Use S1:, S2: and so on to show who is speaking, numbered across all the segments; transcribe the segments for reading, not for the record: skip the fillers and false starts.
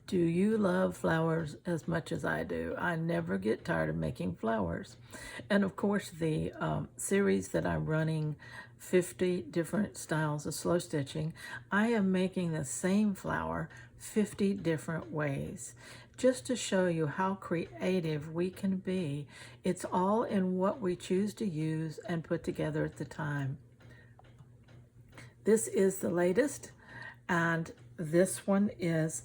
S1: Do you love flowers as much as I do? I never get tired of making flowers. And of course, the series that I'm running, 50 different styles of slow stitching, I am making the same flower 50 different ways, just to show you how creative we can be. It's all in what we choose to use and put together at the time. This is the latest, and this one is,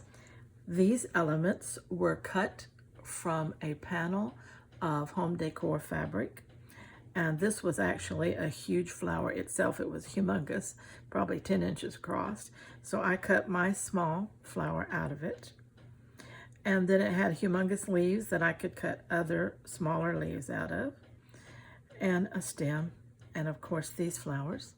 S1: these elements were cut from a panel of home decor fabric. And this was actually a huge flower itself. It was humongous, probably 10 inches across. So I cut my small flower out of it. And then it had humongous leaves that I could cut other smaller leaves out of, and a stem, and of course these flowers.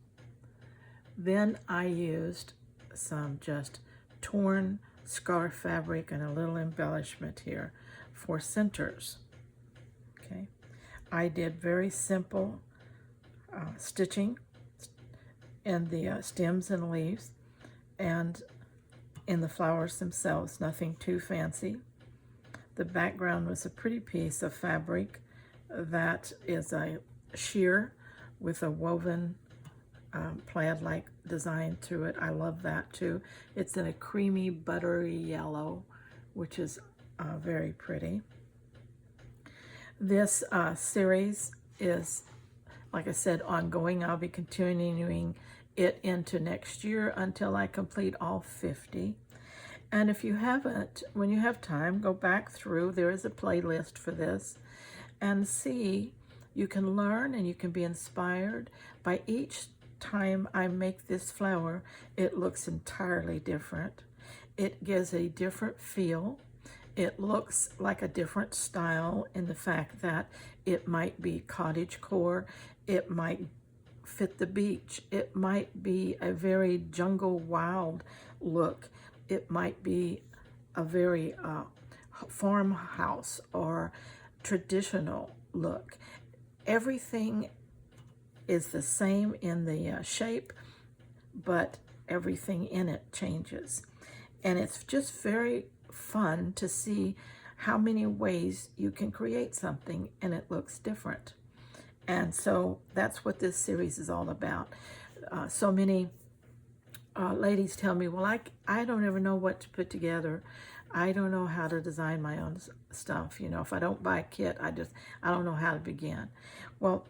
S1: Then I used some just torn scarf fabric and a little embellishment here for centers. Okay, I did very simple stitching in the stems and leaves, and in the flowers themselves, nothing too fancy. The background was a pretty piece of fabric that is a sheer with a woven plaid-like design to it. I love that too. It's in a creamy buttery yellow, which is very pretty. This series is, like I said, ongoing. I'll be continuing it into next year until I complete all 50. And if you haven't, when you have time, go back through. There is a playlist for this, and see. You can learn and you can be inspired by each time I make this flower. It looks entirely different. It gives a different feel. It looks like a different style in the fact that it might be cottagecore, it might fit the beach, it might be a very jungle wild look, it might be a very farmhouse or traditional look. Everything is the same in the shape, but everything in it changes. And it's just very fun to see how many ways you can create something and it looks different. And so that's what this series is all about. So many ladies tell me, well, I don't ever know what to put together. I don't know how to design my own stuff. You know, if I don't buy a kit, I don't know how to begin. Well,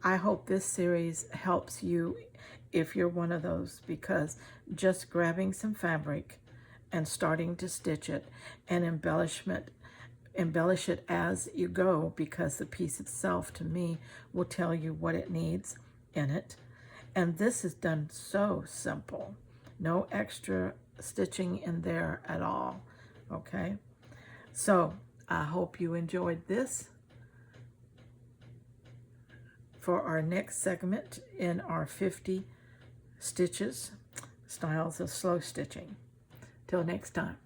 S1: I hope this series helps you if you're one of those, because just grabbing some fabric and starting to stitch it and embellish it as you go, because the piece itself to me will tell you what it needs in it. And this is done so simple. No extra stitching in there at all. Okay? So I hope you enjoyed this. For our next segment in our 50 stitches, styles of slow stitching. Till next time.